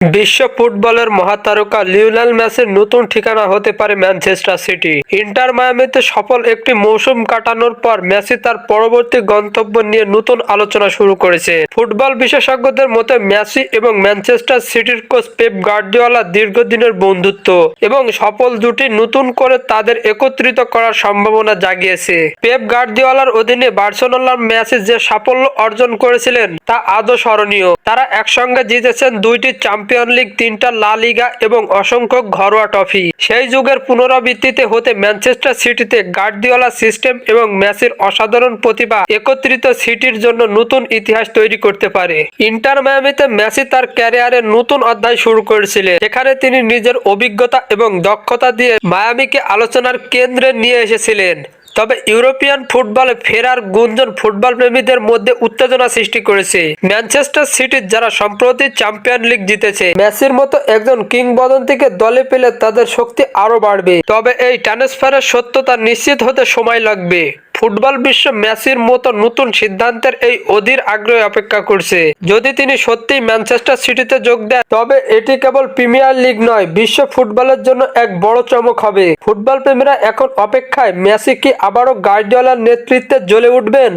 বিশ্ব ফুটবলের মহাতারকা লিওনেল মেসির নতুন ঠিকানা হতে পারে ম্যানচেস্টার সিটি। ইন্টার মায়ামিতে সফল একটি মৌসুম কাটানোর পর মেসি তার পরবর্তী গন্তব্য নিয়ে নতুন আলোচনা শুরু করেছে। ফুটবল বিশেষজ্ঞদের মতে মেসি এবং ম্যানচেস্টার সিটির কোচ পেপ গার্দিওলা দীর্ঘদিনের বন্ধুত্ব এবং সফল জুটি নতুন করে তাদের একত্রিত করার সম্ভাবনা জাগিয়েছে। পেপ গার্দিওলার অধীনে বার্সেলোনার মেসি যে সাফল্য অর্জন করেছিলেন তা আজও স্মরণীয়। তারা একসঙ্গে জিতেছেন 2টি চ্যাম্পিয়ন লিগ, 3টা লা লিগা এবং অসংখ্য ঘরোয়া ট্রফি। সেই যুগের পুনরাবৃত্তিতে হতে ম্যানচেস্টার সিটিতে গার্দিওলা সিস্টেম এবং মেসির অসাধারণ প্রতিভা একত্রিত সিটির জন্য নতুন ইতিহাস তৈরি করতে পারে। ইন্টার মায়ামিতে মেসি তার ক্যারিয়ারের নতুন অধ্যায় শুরু করেছিলেন, যেখানে তিনি নিজের অভিজ্ঞতা এবং দক্ষতা দিয়ে মায়ামিকে আলোচনার কেন্দ্রে নিয়ে এসেছিলেন। তবে ইউরোপিয়ান ফুটবলে ফেরার গুঞ্জন ফুটবল প্রেমীদের মধ্যে উত্তেজনা সৃষ্টি করেছে। ম্যানচেস্টার সিটির যারা সম্প্রতি চ্যাম্পিয়ন লিগ জিতেছে, মেসির মতো একজন কিংবদন্তিকে দলে পেলে তাদের শক্তি আরো বাড়বে। তবে এই ট্রান্সফারের সত্যতা নিশ্চিত হতে সময় লাগবে। ফুটবল বিশ্ব মেসির মতো নতুন সিদ্ধান্তের এই অধীর আগ্রহে অপেক্ষা করছে। যদি তিনি সত্যিই ম্যানচেস্টার সিটিতে যোগ দেন, তবে এটি কেবল প্রিমিয়ার লিগ নয়, বিশ্ব ফুটবলের জন্য এক বড় চমক হবে। ফুটবল প্রেমীরা এখন অপেক্ষায়, মেসি কি আবারও গার্দিওলার নেতৃত্বে জ্বলে উঠবেন?